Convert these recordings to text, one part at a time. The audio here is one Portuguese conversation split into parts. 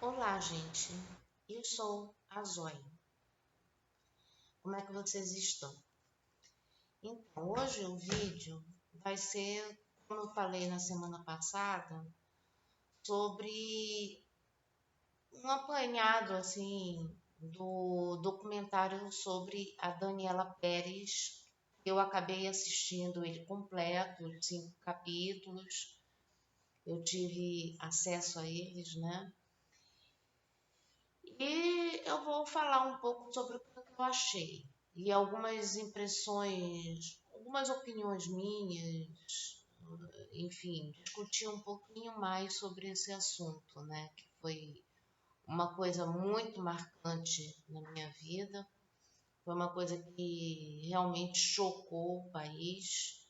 Olá, gente. Eu sou a Zoe. Como é que vocês estão? Então, hoje o vídeo vai ser, como eu falei na semana passada, sobre um apanhado assim do documentário sobre a Daniela Pérez. Eu acabei assistindo ele completo, os 5 capítulos. Eu tive acesso a eles, né? E eu vou falar um pouco sobre o que eu achei e algumas impressões, algumas opiniões minhas, enfim, discutir um pouquinho mais sobre esse assunto, né? Que foi uma coisa muito marcante na minha vida, foi uma coisa que realmente chocou o país.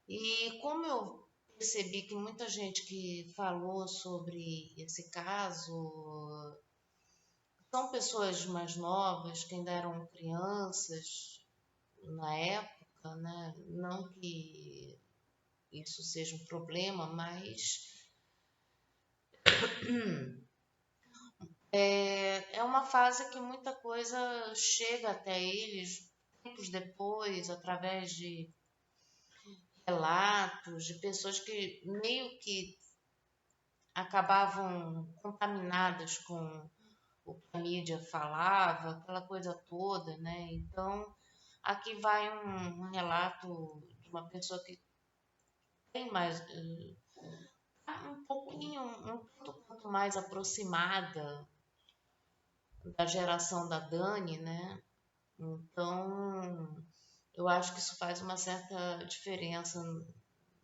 E como eu percebi que muita gente que falou sobre esse caso são pessoas mais novas, que ainda eram crianças na época, né? Não que isso seja um problema, mas é uma fase que muita coisa chega até eles tempos depois, através de relatos de pessoas que meio que acabavam contaminadas com o que a mídia falava, aquela coisa toda, né? Então, aqui vai um relato de uma pessoa que tem mais, um pouquinho, um tanto quanto mais aproximada da geração da Dani, né? Então, eu acho que isso faz uma certa diferença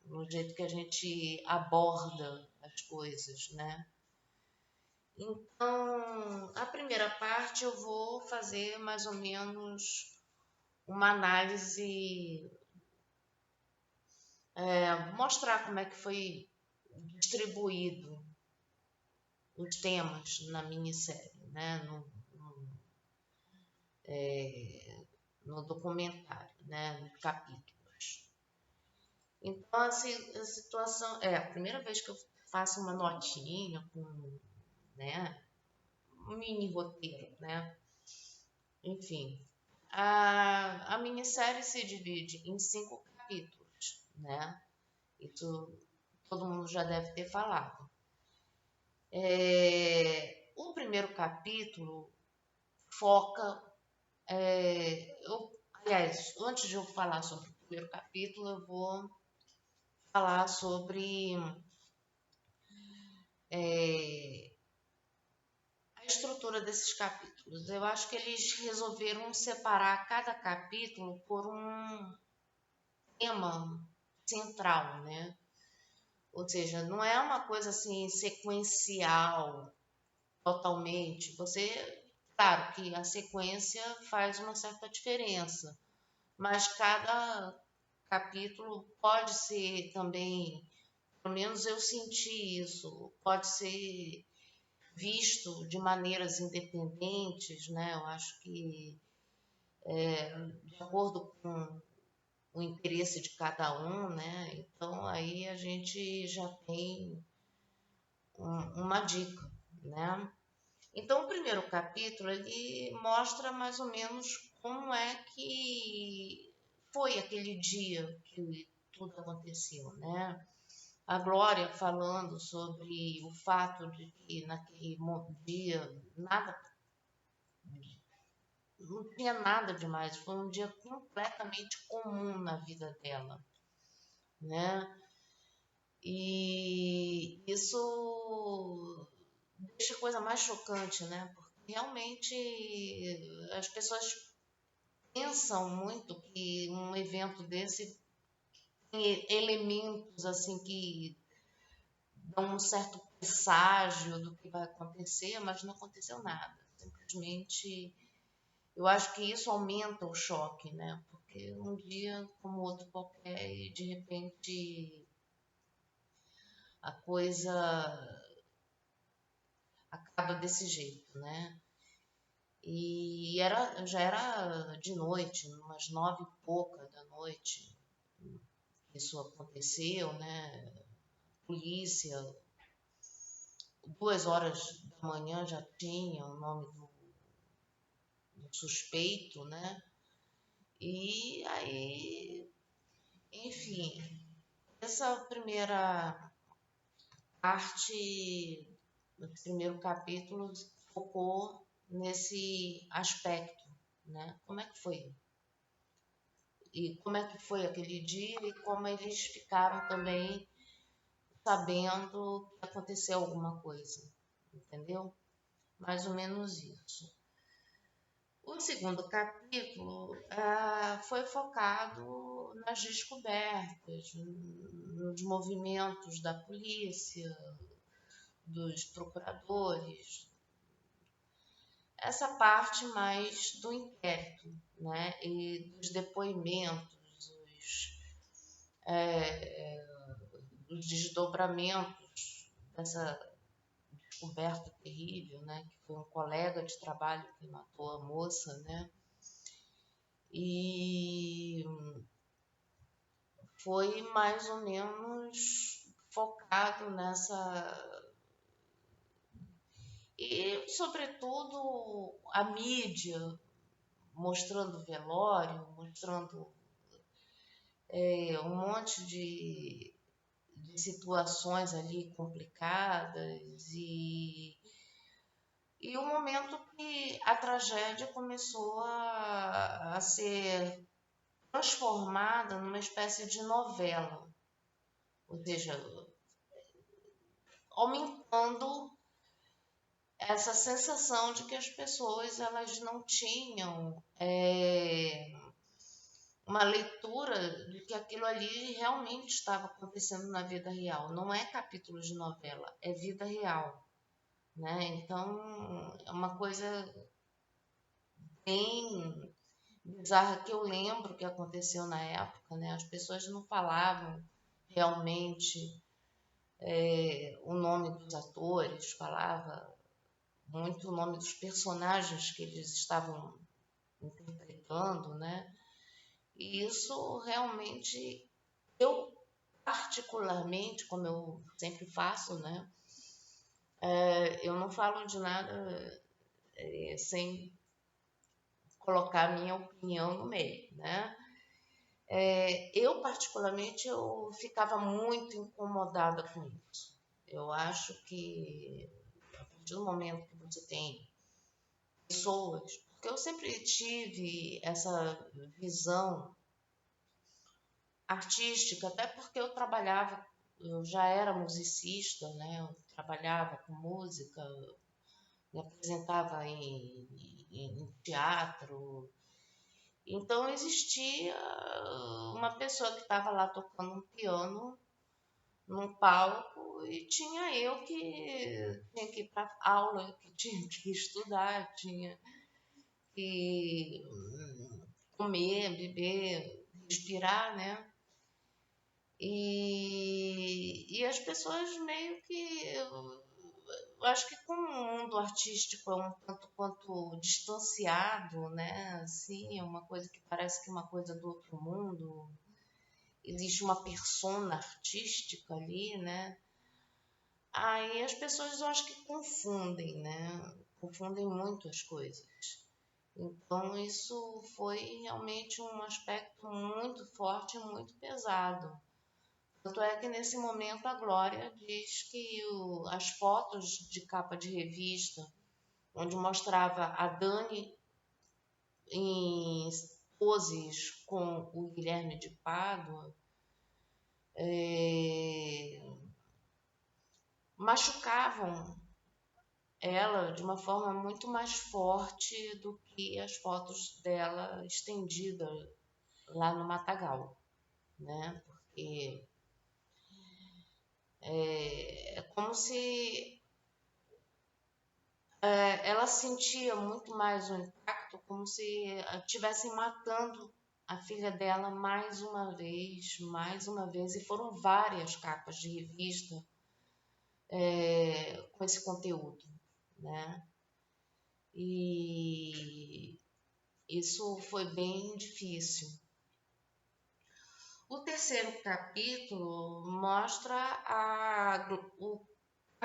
no jeito que a gente aborda as coisas, né? Então, a primeira parte eu vou fazer mais ou menos uma análise, mostrar como é que foi distribuído os temas na minissérie, né? No documentário, né? Nos capítulos. Então, assim, a situação é a primeira vez que eu faço uma notinha com, né? Um mini roteiro, né? Enfim, a minissérie se divide em 5 capítulos, né? Isso todo mundo já deve ter falado. O primeiro capítulo foca. Aliás, antes de eu falar sobre o primeiro capítulo, eu vou falar sobre a estrutura desses capítulos. Eu acho que eles resolveram separar cada capítulo por um tema central, né? Ou seja, não é uma coisa assim sequencial totalmente. Você, claro que a sequência faz uma certa diferença, mas cada capítulo pode ser também, pelo menos eu senti isso, pode ser visto de maneiras independentes, né? Eu acho que de acordo com o interesse de cada um, né? Então aí a gente já tem uma dica, né? Então o primeiro capítulo ele mostra mais ou menos como é que foi aquele dia que tudo aconteceu, né? A Glória falando sobre o fato de que naquele dia nada, não tinha nada demais, foi um dia completamente comum na vida dela, né? E isso deixa a coisa mais chocante, né? Porque realmente as pessoas pensam muito que um evento desse tem elementos assim que dão um certo presságio do que vai acontecer, mas não aconteceu nada. Simplesmente, eu acho que isso aumenta o choque, né? Porque um dia como outro qualquer e de repente a coisa acaba desse jeito, né? E já era de noite, umas 9 e pouca da noite, isso aconteceu, né? Polícia, 2 horas manhã já tinha o nome do suspeito, né? E aí, enfim, essa primeira parte, esse primeiro capítulo focou nesse aspecto, né? Como é que foi? E como é que foi aquele dia e como eles ficaram também sabendo que aconteceu alguma coisa, entendeu? Mais ou menos isso. O segundo capítulo foi focado nas descobertas, nos movimentos da polícia, dos procuradores, essa parte mais do inquérito, né? E dos depoimentos, os desdobramentos dessa descoberta terrível, né? Que foi um colega de trabalho que matou a moça, né? E foi mais ou menos focado nessa. E, sobretudo, a mídia mostrando velório, mostrando um monte de situações ali complicadas e o momento que a tragédia começou a ser transformada numa espécie de novela, ou seja, aumentando essa sensação de que as pessoas elas não tinham uma leitura de que aquilo ali realmente estava acontecendo na vida real. Não é capítulo de novela, é vida real, né? Então é uma coisa bem bizarra que eu lembro que aconteceu na época, né? As pessoas não falavam realmente o nome dos atores, falava muito o nome dos personagens que eles estavam interpretando, né? E isso realmente, eu particularmente, como eu sempre faço, né? Eu não falo de nada sem colocar a minha opinião no meio, né? Eu, particularmente, eu ficava muito incomodada com isso. Eu acho que, a partir do momento que você tem pessoas, porque eu sempre tive essa visão artística, até porque eu já era musicista, né? Eu trabalhava com música, me apresentava em teatro. Então existia uma pessoa que estava lá tocando um piano num palco e tinha eu que tinha que ir para aula, que tinha que estudar, tinha que comer, beber, respirar, né? E as pessoas meio que. Eu acho que como o mundo artístico é um tanto quanto distanciado, né? Assim, é uma coisa que parece que é uma coisa do outro mundo. Existe uma persona artística ali, né? Aí as pessoas eu acho que confundem, né? Confundem muito as coisas. Então isso foi realmente um aspecto muito forte, muito pesado. Tanto é que nesse momento a Glória diz que as fotos de capa de revista, onde mostrava a Dani em poses com o Guilherme de Pádua, machucavam ela de uma forma muito mais forte do que as fotos dela estendida lá no Matagal, né? Porque é como se ela sentia muito mais o impacto, como se estivessem matando a filha dela mais uma vez, e foram várias capas de revista com esse conteúdo, né? E isso foi bem difícil. O terceiro capítulo mostra a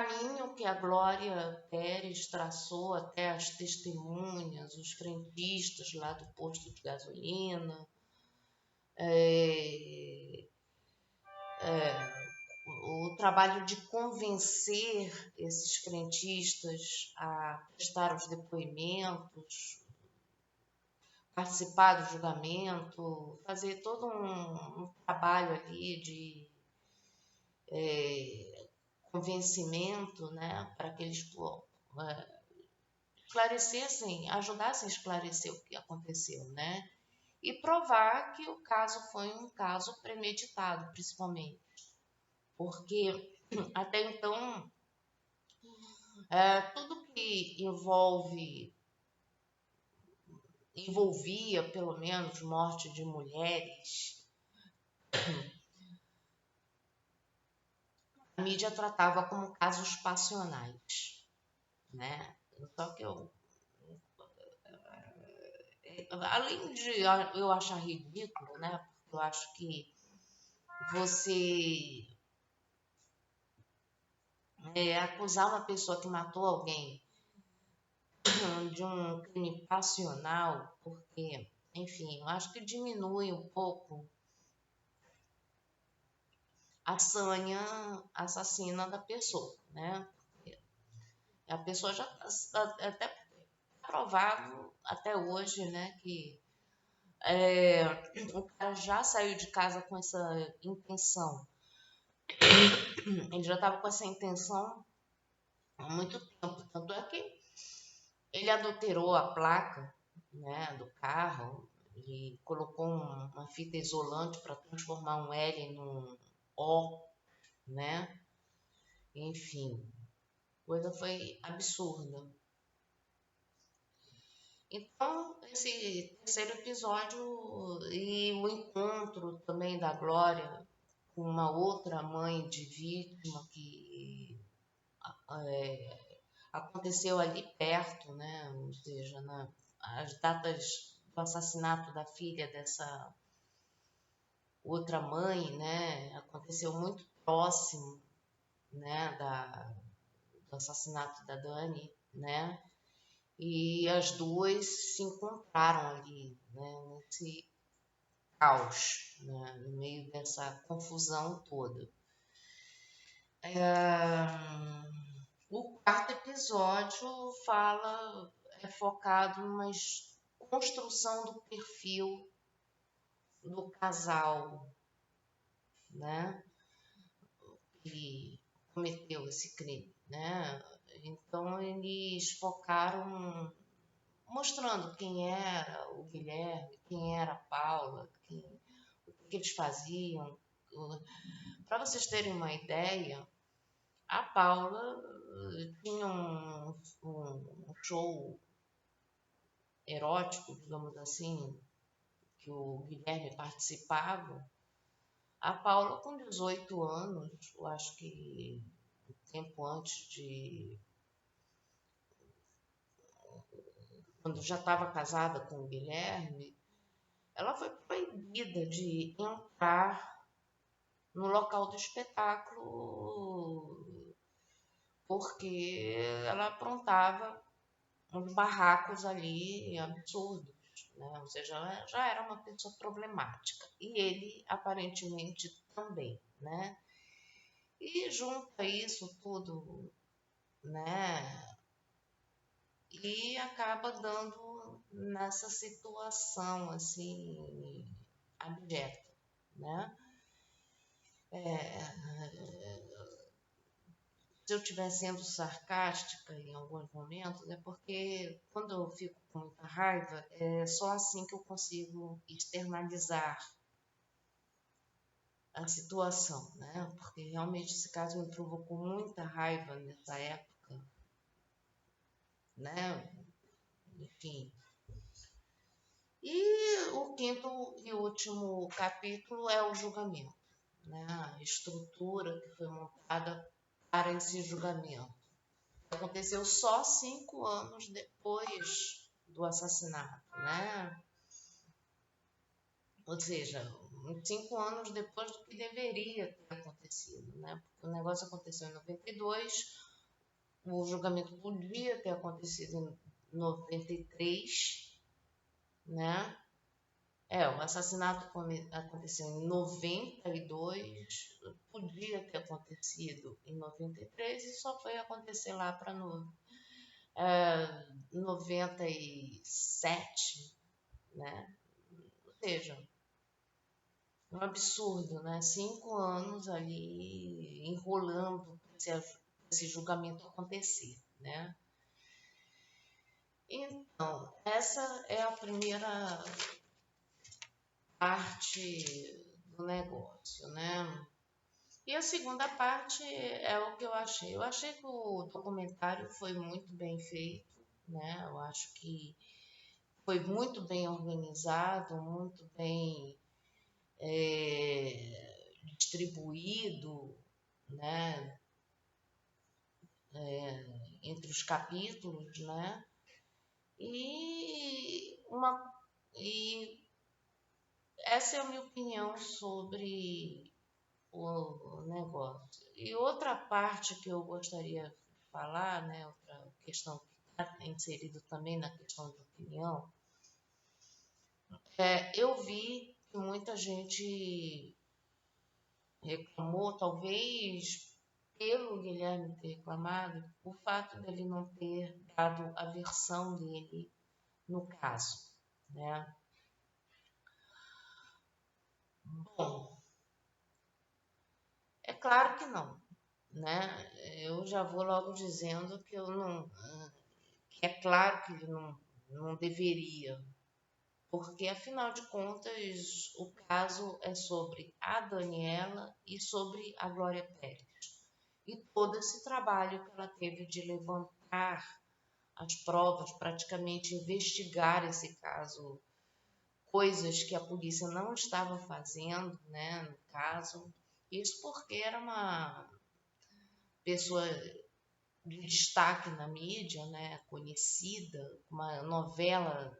caminho que a Glória Pérez traçou até as testemunhas, os frentistas lá do posto de gasolina, é, o trabalho de convencer esses frentistas a prestar os depoimentos, participar do julgamento, fazer todo um trabalho ali de convencimento, né, para que eles esclarecessem, ajudassem a esclarecer o que aconteceu, né, e provar que o caso foi um caso premeditado, principalmente, porque até então tudo que envolvia pelo menos morte de mulheres, a mídia tratava como casos passionais, né? Só que além de eu achar ridículo, né? Porque eu acho que você acusar uma pessoa que matou alguém de um crime passional, porque, enfim, eu acho que diminui um pouco a sanha assassina da pessoa, né? A pessoa já está até provado até hoje, né, que o cara já saiu de casa com essa intenção. Ele já estava com essa intenção há muito tempo. Tanto é que ele adulterou a placa, né, do carro, ele colocou uma fita isolante para transformar um L num O, né? Enfim, coisa foi absurda. Então, esse terceiro episódio e o encontro também da Glória com uma outra mãe de vítima que aconteceu ali perto, né? Ou seja, as datas do assassinato da filha dessa outra mãe, né? Aconteceu muito próximo, né? Do assassinato da Dani, né? E as duas se encontraram ali, né? Nesse caos, né? No meio dessa confusão toda. O quarto episódio é focado numa construção do perfil do casal, né, que cometeu esse crime, né? Então eles focaram mostrando quem era o Guilherme, quem era a Paula, o que eles faziam. Para vocês terem uma ideia, a Paula tinha um show erótico, digamos assim, que o Guilherme participava. A Paula, com 18 anos, eu acho que tempo antes de. Quando já estava casada com o Guilherme, ela foi proibida de entrar no local do espetáculo porque ela aprontava uns barracos ali absurdos, né? Ou seja, ela já era uma pessoa problemática. E ele, aparentemente, também, né? E junta isso tudo, né? E acaba dando nessa situação, assim, abjeta, né? Se eu estiver sendo sarcástica em alguns momentos, é porque quando eu fico com muita raiva, é só assim que eu consigo externalizar a situação, né? Porque realmente esse caso me provocou muita raiva nessa época, né? Enfim. E o quinto e último capítulo é o julgamento, né? A estrutura que foi montada para esse julgamento. Aconteceu só 5 anos depois do assassinato, né? Ou seja, 5 anos depois do que deveria ter acontecido, né? Porque o negócio aconteceu em 92, O julgamento podia ter acontecido em 93, né? O assassinato aconteceu em 92, podia ter acontecido em 93 e só foi acontecer lá para 97, né? Ou seja, um absurdo, né? 5 anos ali enrolando esse julgamento acontecer, né? Então, essa é a primeira parte do negócio, né? E a segunda parte é o que eu achei. Eu achei que o documentário foi muito bem feito, né? Eu acho que foi muito bem organizado, muito bem distribuído, né? Entre os capítulos, né? E, uma, e essa é a minha opinião sobre o negócio. E outra parte que eu gostaria de falar, né, outra questão que está inserida também na questão de opinião, eu vi que muita gente reclamou, talvez pelo Guilherme ter reclamado, o fato dele não ter dado a versão dele no caso, né? Bom, é claro que não, né? Eu já vou logo dizendo que eu não, que é claro que ele não deveria, porque afinal de contas o caso é sobre a Daniela e sobre a Glória Pérez. E todo esse trabalho que ela teve de levantar as provas, praticamente investigar esse caso, coisas que a polícia não estava fazendo, né, no caso. Isso porque era uma pessoa de destaque na mídia, né, conhecida, uma novela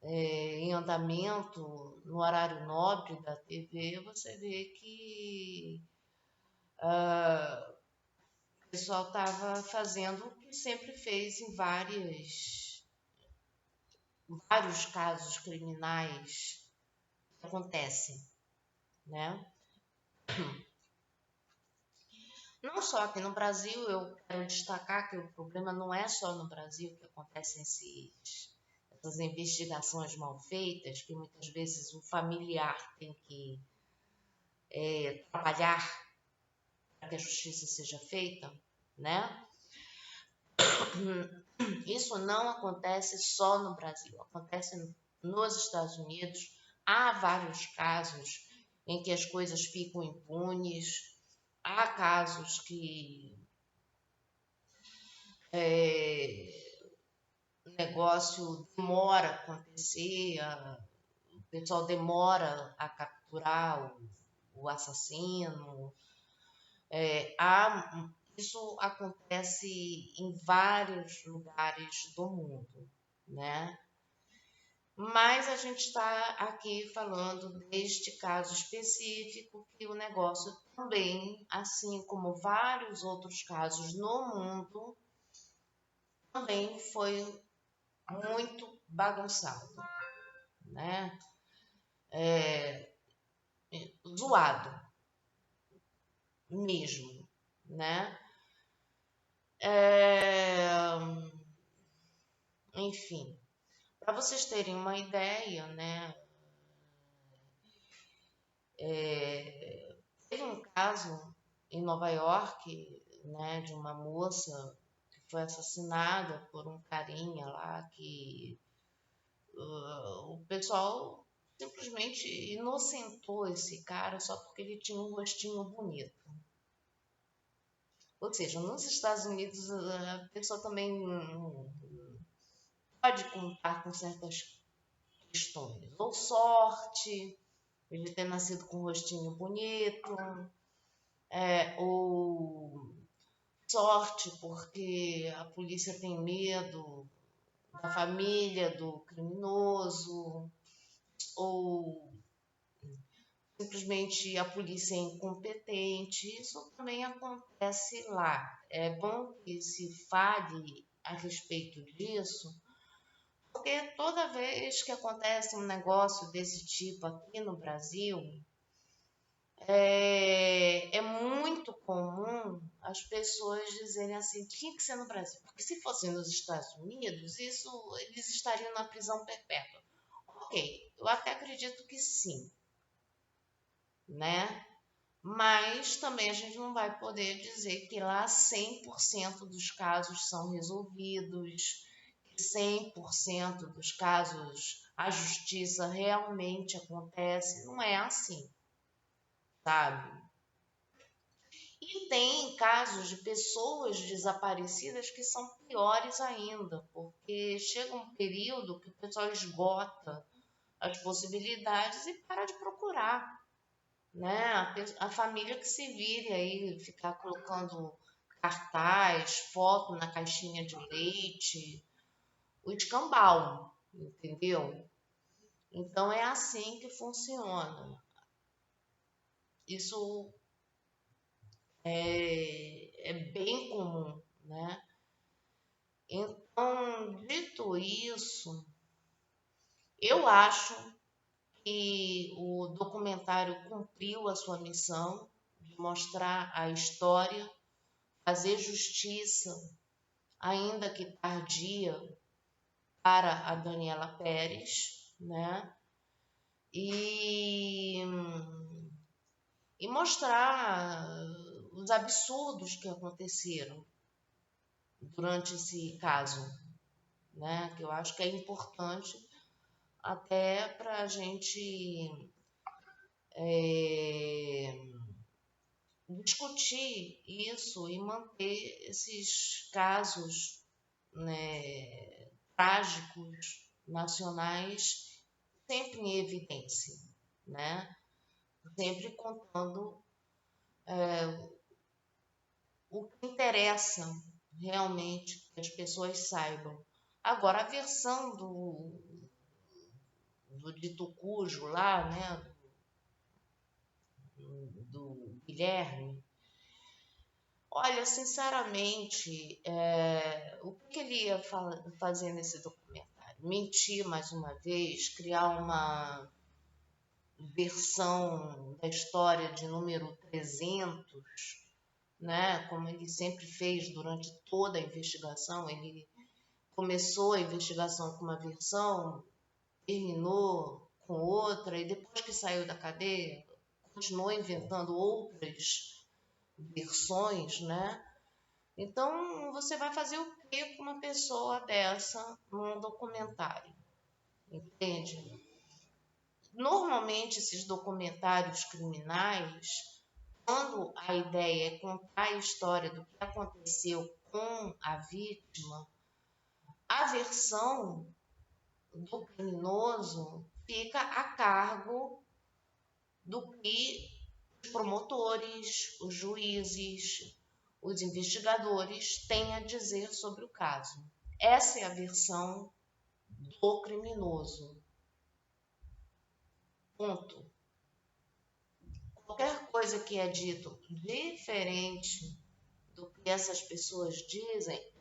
em andamento no horário nobre da TV, você vê que o pessoal estava fazendo o que sempre fez em vários casos criminais que acontecem, né? Não só aqui no Brasil, eu quero destacar que o problema não é só no Brasil que acontecem essas investigações mal feitas, que muitas vezes o familiar tem que trabalhar para que a justiça seja feita, né? Isso não acontece só no Brasil, acontece nos Estados Unidos. Há vários casos em que as coisas ficam impunes, há casos que o negócio demora a acontecer, o pessoal demora a capturar o assassino. Isso acontece em vários lugares do mundo, né? Mas a gente está aqui falando deste caso específico que o negócio também, assim como vários outros casos no mundo, também foi muito bagunçado, né? Zoado mesmo, né? Enfim, para vocês terem uma ideia, né? Teve um caso em Nova York, né, de uma moça que foi assassinada por um carinha lá que o pessoal simplesmente inocentou esse cara só porque ele tinha um rostinho bonito. Ou seja, nos Estados Unidos a pessoa também pode contar com certas questões, ou sorte, ele ter nascido com um rostinho bonito, ou sorte porque a polícia tem medo da família do criminoso, ou simplesmente a polícia é incompetente. Isso também acontece lá. É bom que se fale a respeito disso, porque toda vez que acontece um negócio desse tipo aqui no Brasil, é muito comum as pessoas dizerem assim, tinha que ser no Brasil, porque se fosse nos Estados Unidos, eles estariam na prisão perpétua. Ok, eu até acredito que sim, né? Mas também a gente não vai poder dizer que lá 100% dos casos são resolvidos, que 100% dos casos a justiça realmente acontece. Não é assim, sabe? E tem casos de pessoas desaparecidas que são piores ainda, porque chega um período que o pessoal esgota as possibilidades e para de procurar, né? A família que se vire aí, ficar colocando cartaz, foto na caixinha de leite, o escambau, entendeu? Então é assim que funciona. Isso é bem comum, né? Então, dito isso, eu acho que o documentário cumpriu a sua missão de mostrar a história, fazer justiça, ainda que tardia, para a Daniela Pérez, né? E, e mostrar os absurdos que aconteceram durante esse caso, né? Que eu acho que é importante até para a gente discutir isso e manter esses casos, né, trágicos nacionais sempre em evidência, né? Sempre contando o que interessa realmente que as pessoas saibam. Agora, a versão do dito cujo lá, né, do Guilherme, olha, sinceramente, o que ele ia fazer nesse documentário? Mentir mais uma vez, criar uma versão da história de número 300, né? Como ele sempre fez durante toda a investigação. Ele começou a investigação com uma versão, terminou com outra, e depois que saiu da cadeia, continuou inventando outras versões, né? Então, você vai fazer o que com uma pessoa dessa num documentário? Entende? Normalmente, esses documentários criminais, quando a ideia é contar a história do que aconteceu com a vítima, a versão do criminoso fica a cargo do que os promotores, os juízes, os investigadores têm a dizer sobre o caso. Essa é a versão do criminoso. Ponto. Qualquer coisa que é dito diferente do que essas pessoas dizem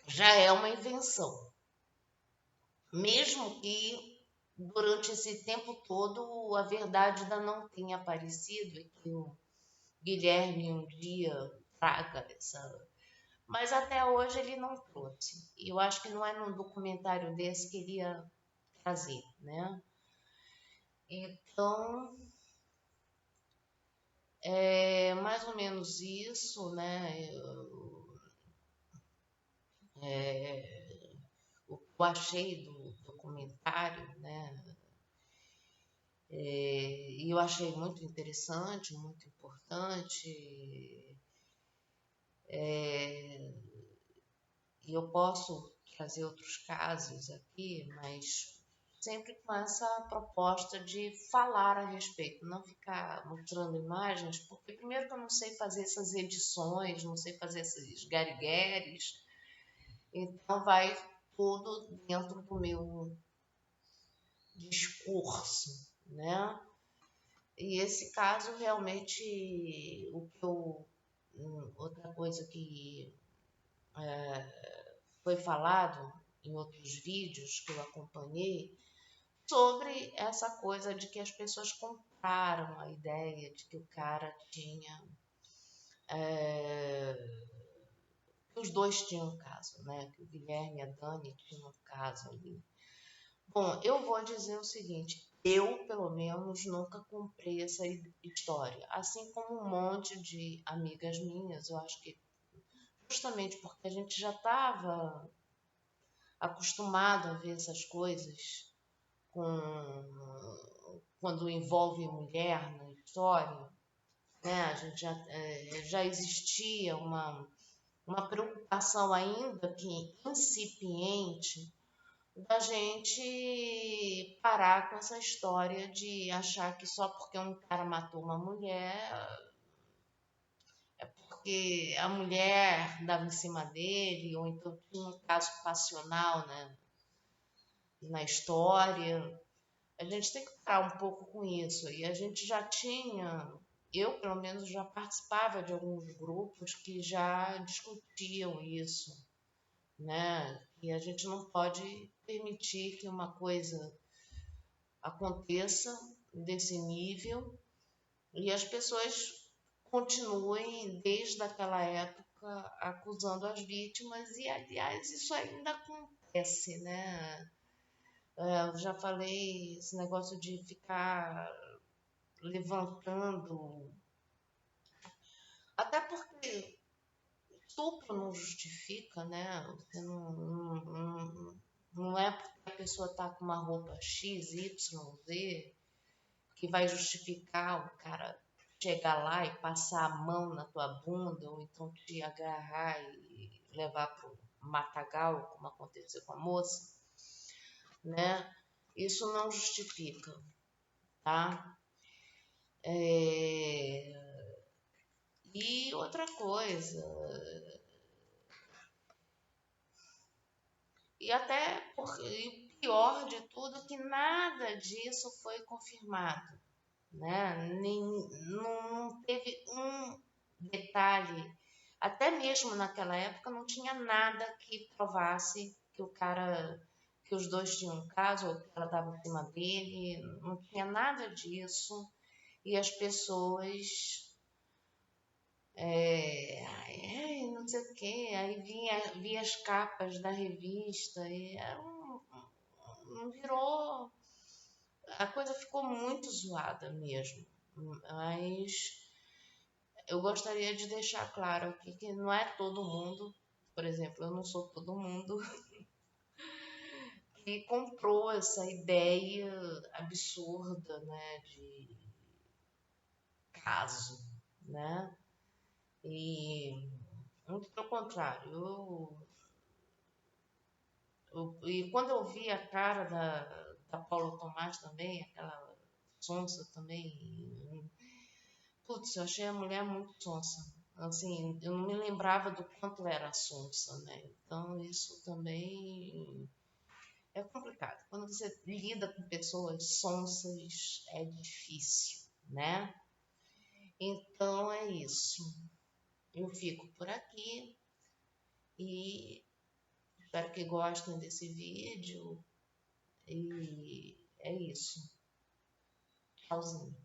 já é uma invenção. Mesmo que durante esse tempo todo a verdade ainda não tenha aparecido e que o Guilherme um dia traga essa. Mas até hoje ele não trouxe. E eu acho que não é num documentário desse que ele ia trazer, né? Então, é mais ou menos isso, né? O que eu achei do documentário, né? E eu achei muito interessante, muito importante. E eu posso trazer outros casos aqui, mas sempre com essa proposta de falar a respeito, não ficar mostrando imagens, porque primeiro que eu não sei fazer essas edições, não sei fazer esses garigueres, então vai tudo dentro do meu discurso, né? E esse caso realmente, outra coisa que foi falado em outros vídeos que eu acompanhei, sobre essa coisa de que as pessoas compraram a ideia de que o cara tinha. Que os dois tinham um caso, né? Que o Guilherme e a Dani tinham um caso ali. Bom, eu vou dizer o seguinte: eu, pelo menos, nunca comprei essa história. Assim como um monte de amigas minhas, eu acho que justamente porque a gente já estava acostumado a ver essas coisas quando envolve mulher na história, né? A gente já existia uma preocupação ainda que incipiente da gente parar com essa história de achar que só porque um cara matou uma mulher é porque a mulher dava em cima dele, ou então tinha um caso passional, né, na história. A gente tem que parar um pouco com isso. E a gente já tinha, eu pelo menos já participava de alguns grupos que já discutiam isso, né? E a gente não pode permitir que uma coisa aconteça desse nível e as pessoas continuem desde aquela época acusando as vítimas e aliás isso ainda acontece, né? Eu já falei esse negócio de ficar levantando, até porque estupro não justifica, né? Você não é porque a pessoa está com uma roupa X, Y, Z que vai justificar o cara chegar lá e passar a mão na tua bunda ou então te agarrar e levar pro matagal, como aconteceu com a moça, né? Isso não justifica, tá? E outra coisa, e até porque o pior de tudo é que nada disso foi confirmado, né? Não teve um detalhe, até mesmo naquela época não tinha nada que provasse que o cara, que os dois tinham um caso, ou que ela estava em cima dele, não tinha nada disso, e as pessoas não sei o quê, aí via as capas da revista e virou, a coisa ficou muito zoada mesmo, mas eu gostaria de deixar claro aqui que não é todo mundo, por exemplo, eu não sou todo mundo que comprou essa ideia absurda, né, de caso, né, e muito pelo contrário, e quando eu vi a cara da Paula Tomás também, aquela sonsa também, putz, eu achei a mulher muito sonsa. Assim, eu não me lembrava do quanto era sonsa, né? Então, isso também é complicado. Quando você lida com pessoas sonsas, é difícil, né? Então, é isso. Eu fico por aqui e espero que gostem desse vídeo. E é isso. Tchauzinho.